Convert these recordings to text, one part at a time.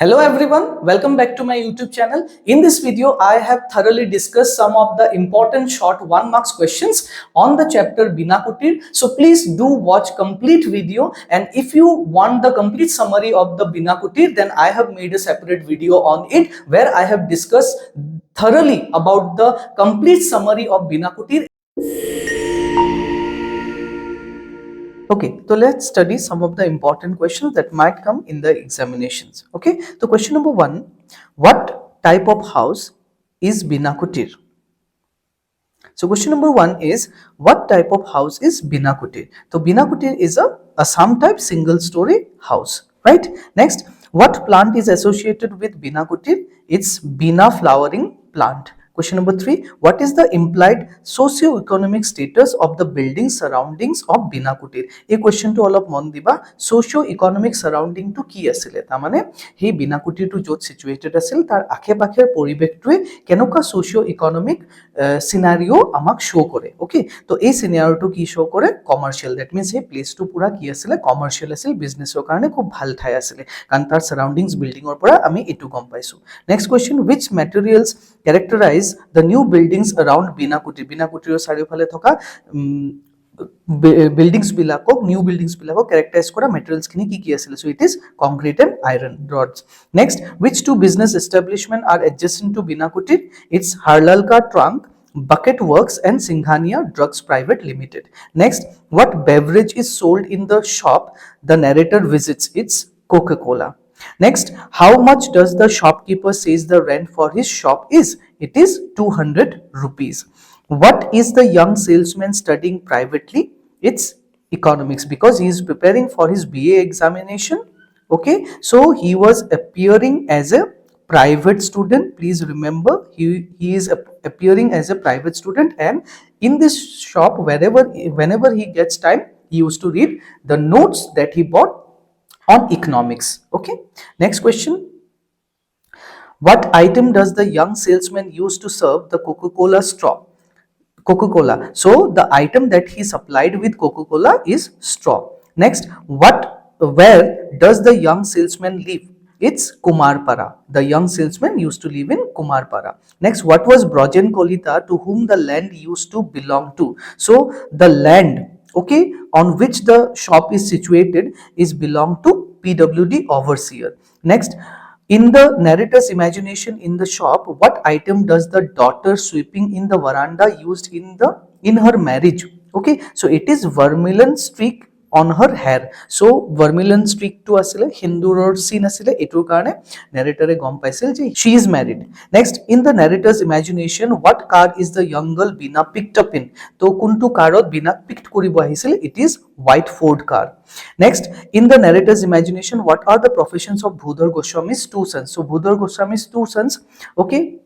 Hello everyone, welcome back to my YouTube channel. In this video, I have thoroughly discussed some of the important short 1 marks questions on the chapter Bina Kutir. So please do watch complete video, and if you want the complete summary of the Bina Kutir, then I have made a separate video on it where I have discussed thoroughly about the complete summary of Bina Kutir. Okay, so let's study some of the important questions that might come in the examinations. Okay, so question number 1, what type of house is Bina Kutir? So question number 1 is, what type of house is Bina Kutir? So Bina Kutir is a Assam type single story house, right? Next, what plant is associated with Bina Kutir? It's Bina flowering plant. Question number 3, what is the implied socio-economic status of the building surroundings of Bina Kutir? A question to all of mon diba, socio-economic surrounding to ki asile? Ta mane he Bina Kutir to jot situated asil tar akhe pakher poribektoe kenoka socio-economic scenario amak show kore. Okay, to ei scenario to ki show kore? Commercial. That means he place to pura ki asile commercial asil, business or karone khub bhal thai asile karon tar surroundings building or pura ami etu gom paisu. Next question, which materials characterize the new buildings around Bina Kutir? Bina Kutir চাৰিওফালে থকা buildings bilakok, new buildings bilakok characterize kora materials khini ki asile? So it is concrete and iron rods. Next, which two business establishment are adjacent to Bina Kutir? It's Harlalka Trunk Bucket Works and Singhania Drugs Private Limited. Next, what beverage is sold in the shop the narrator visits? It's Coca-Cola. Next, how much does the shopkeeper says the rent for his shop is? It is 200 rupees. What is the young salesman studying privately? It's economics, because he is preparing for his BA examination. Okay, so he was appearing as a private student. Please remember, he is appearing as a private student, and in this shop, whenever he gets time, he used to read the notes that he bought on economics. Okay, next question, what item does the young salesman use to serve the Coca-Cola straw? Coca-Cola. So the item that he supplied with Coca-Cola is straw. Next, where does the young salesman live? It's Kumarpara. The young salesman used to live in Kumarpara. Next, what was Brojen Kolita to whom the land used to belong to? So the land, okay, on which the shop is situated is belong to PWD overseer. Next, in the narrator's imagination in the shop, what item does the daughter sweeping in the veranda used in her marriage? Okay, so it is vermilion streak on her hair. So vermilion streak to asile Hindu scene asile etur karone narrator e gom paisil je she is married. Next, in the narrator's imagination, what car is the young girl Bina picked up in? To kuntu karot Bina picked koribo ahisil? It is white Ford car. Next, in the narrator's imagination, what are the professions of Bhudhar Goswami's two sons? So Bhudhar Goswami's two sons, okay,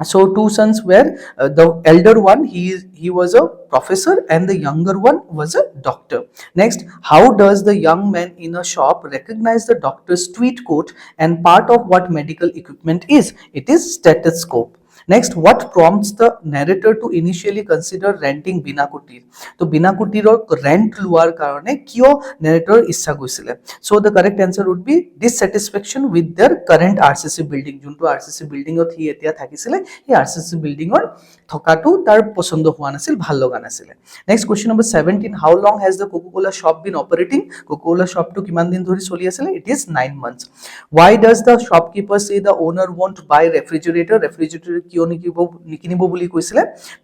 so two sons were the elder one, he was a professor, and the younger one was a doctor. Next, how does the young man in a shop recognize the doctor's tweed coat and part of what medical equipment is? It is stethoscope. Next, what prompts the narrator to initially consider renting Bina Kutir? So Bina Kutir rent luar karone kyo narrator issa goisile? So the correct answer would be dissatisfaction with their current RCC building. Junto RCC building ot hi etia thakisile, he RCC building or thokatu tar posondo hua nasil, bhal loga nasile. Next, question number 17, how long has the Coca-Cola shop been operating? Coca-Cola shop to kiman din dhori choli asile? It is 9 months. Why does the shopkeeper say the owner won't buy refrigerator? Refrigerator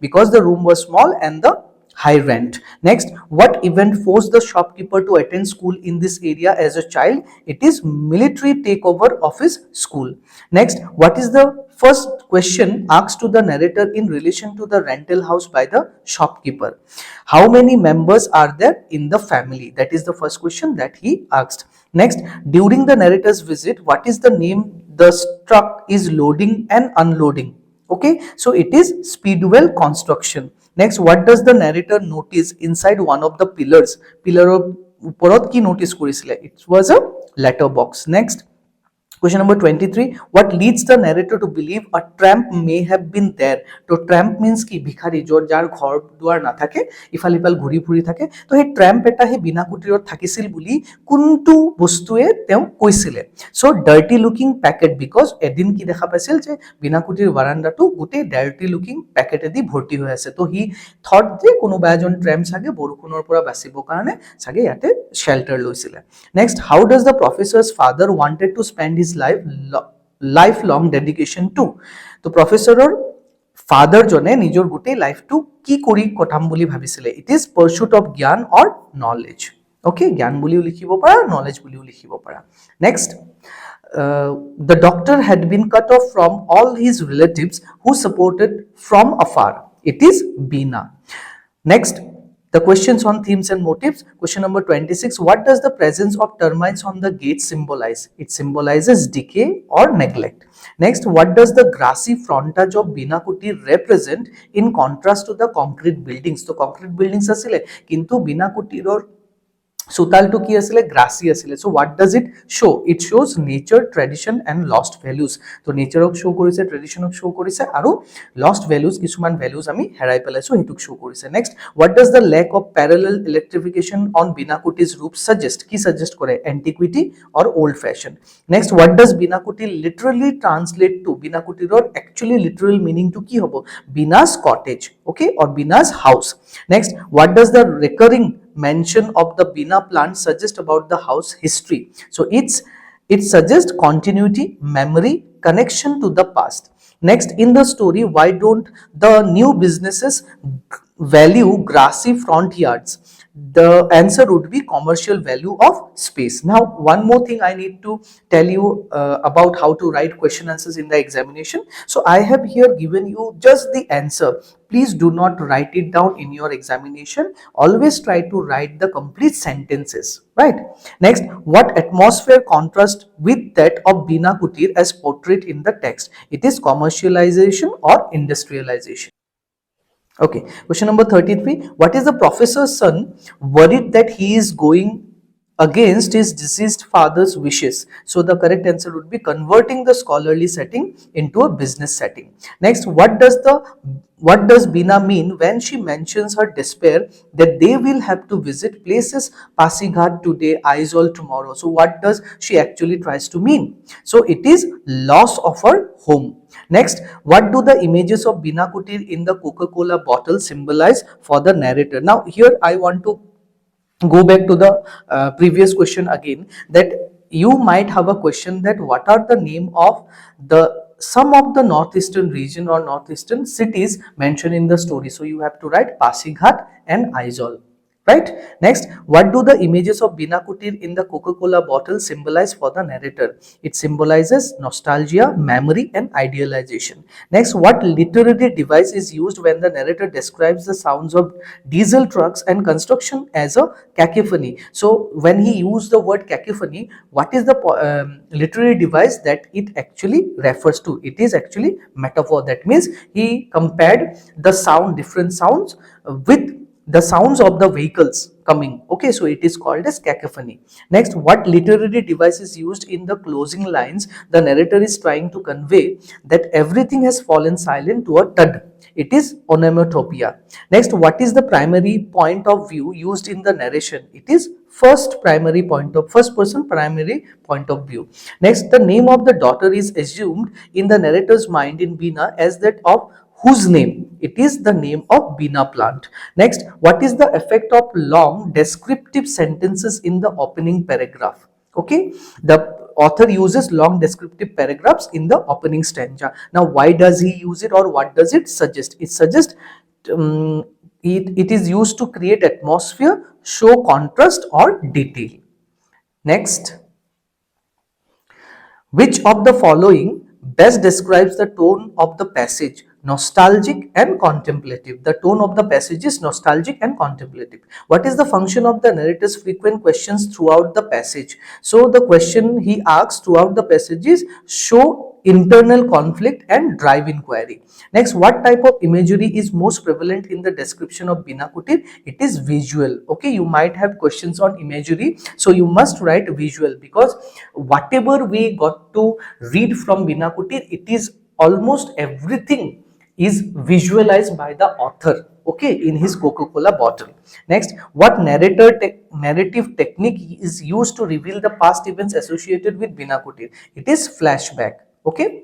because the room was small and the high rent. Next, what event forced the shopkeeper to attend school in this area as a child? It is military takeover of his school. Next, what is the first question asked to the narrator in relation to the rental house by the shopkeeper? How many members are there in the family? That is the first question that he asked. Next, during the narrator's visit, what is the name the truck is loading and unloading? Okay, so it is Speedwell construction. Next, what does the narrator notice inside one of the pillars? Pillar of uporot ki notice korisile? It was a letter box. Next, Question number 23. What leads the narrator to believe a tramp may have been there? So tramp means কি ভিখারি যার ঘর দুয়ার না থাকে ইফাল ইফাল ঘূৰি ফুৰি থাকে তো সেই ট্ৰেম্প এটা সেই বিনা কুটিৰত থাকিছিল বুলি কোনটো বস্তুৱে তেওঁ কৈছিলে so dirty looking packet because এদিন কি দেখা পাইছিল যে বিনা কুটিৰ বাৰান্দাটো গোটেই ডাৰ্টি লুকিং পেকেটেদি ভৰ্তি হৈ আছে তো হি থট যে কোনোবা এজন ট্ৰেম্প চাগে বৰষুণৰ পৰা বাচিবৰ কাৰণে চাগে ইয়াতে শেল্টাৰ লৈছিলে next how does the professor's father wanted to spend his life long dedication to তো প্ৰফেচৰৰ ফাদাৰ জনে নিজৰ গোটেই লাইফটো কি কৰি কটাম বুলি ভাবিছিলে ইট ইজ পাৰচুট অফ জ্ঞান অৰ নলেজ ওকে জ্ঞান বুলিও লিখিব পাৰা নলেজ বুলিও লিখিব পাৰা next the doctor had been cut off from all his relatives who supported from afar. It is Bina. Next, the questions on themes and motives. Question number 26. What does the presence of termites on the gate symbolize? It symbolizes decay or neglect. Next, what does the grassy frontage of Bina Kutir represent in contrast to the concrete buildings? So, concrete buildings asile, kintu Bina Kutiror চোতালটো কি আছিলে গ্ৰাসি আছিলে so what does it show it shows nature tradition and lost values তো নেচাৰক show' কৰিছে ট্ৰেডিশ্যনক show' কৰিছে আৰু লষ্ট values কিছুমান values আমি হেৰাই পেলাইছো সেইটোক শ্ব' কৰিছে next what does the lack of parallel electrification on Bina কুটিজ ৰূপ সাজেষ্ট কি সাজেষ্ট কৰে antiquity or old fashion next what does Bina কুটি লিটাৰেলি ট্ৰান্সলেট টু বিনা কুটিৰৰ একচুৱেলি লিটাৰেল মিনিংটো কি হ'ব Bina's cottage okay or Bina's house next what does the recurring mention of the Bina plant suggest about the house history. So it suggests continuity, memory, connection to the past. Next, in the story, why don't the new businesses value grassy front yards? The answer would be commercial value of space. Now, one more thing I need to tell you about how to write question answers in the examination. So, I have here given you just the answer. Please do not write it down in your examination. Always try to write the complete sentences, right? Next, what atmosphere contrast with that of Bina Kutir as portrayed in the text? It is commercialization or industrialization. Okay, question number 33. What is the professor's son worried that he is going against his deceased father's wishes? So the correct answer would be converting the scholarly setting into a business setting. Next, what does Bina mean when she mentions her despair that they will have to visit places Pasighat today, Aizawl tomorrow? So what does she actually tries to mean? So it is loss of her home. Next, what do the images of Bina Kutir in the Coca-Cola bottle symbolize for the narrator? Now here I want to go back to the previous question again, that you might have a question that what are the name of the some of the northeastern region or northeastern cities mentioned in the story. So you have to write Pasighat and Aizawl. Right. Next, what do the images of Bina Kutir in the Coca-Cola bottle symbolize for the narrator? It symbolizes nostalgia, memory, and idealization. Next, what literary device is used when the narrator describes the sounds of diesel trucks and construction as a cacophony? So, when he used the word cacophony, what is the literary device that it actually refers to? It is actually metaphor. That means he compared the sound, different sounds with the sounds of the vehicles coming. Okay, so it is called as cacophony. Next, what literary device is used in the closing lines? The narrator is trying to convey that everything has fallen silent to a thud. It is onomatopoeia. Next, what is the primary point of view used in the narration? It is first person primary point of view. Next, the name of the daughter is assumed in the narrator's mind in Bina as that of whose name? It is the name of Bina plant. Next, what is the effect of long descriptive sentences in the opening paragraph? Okay, the author uses long descriptive paragraphs in the opening stanza. Now, why does he use it, or what does it suggest? It suggests it is used to create atmosphere, show contrast or detail. Next, which of the following best describes the tone of the passage? nostalgic and contemplative. The tone of the passage is nostalgic and contemplative. What is the function of the narrator's frequent questions throughout the passage? So the question he asks throughout the passage is show internal conflict and drive inquiry. Next, what type of imagery is most prevalent in the description of Bina Kutir? It is visual. Okay, you might have questions on imagery, so you must write visual, because whatever we got to read from Bina Kutir, it is almost everything is visualized by the author, okay, in his Coca-Cola bottle. Next, what narrative technique is used to reveal the past events associated with Bina Kutir? It is flashback, okay.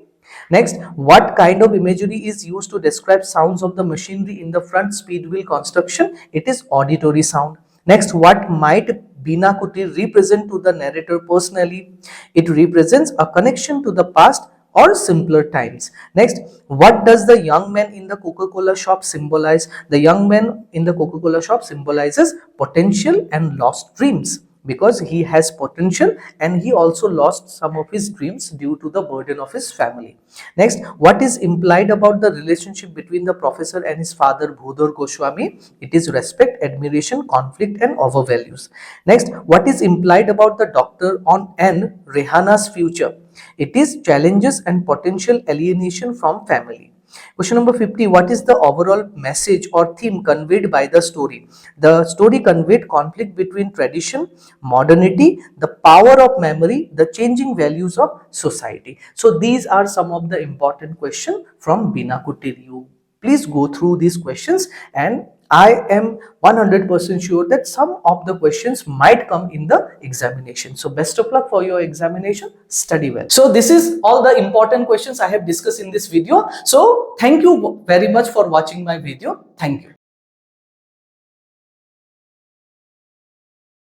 Next, what kind of imagery is used to describe sounds of the machinery in the front speed wheel construction? It is auditory sound. Next, what might Bina Kutir represent to the narrator personally? It represents a connection to the past or simpler times. Next, what does the young man in the Coca-Cola shop symbolize? The young man in the Coca-Cola shop symbolizes potential and lost dreams, because he has potential and he also lost some of his dreams due to the burden of his family. Next, what is implied about the relationship between the professor and his father Bhudor Goswami? It is respect, admiration, conflict and overvalues. Next, what is implied about the doctor on and Rehana's future? It is challenges and potential alienation from family. Question number 50. What is the overall message or theme conveyed by the story? The story conveyed conflict between tradition, modernity, the power of memory, the changing values of society. So these are some of the important questions from Bina Kutir. You please go through these questions, and I am 100% sure that some of the questions might come in the examination. So best of luck for your examination. Study well. So this is all the important questions I have discussed in this video. So thank you very much for watching my video. Thank you.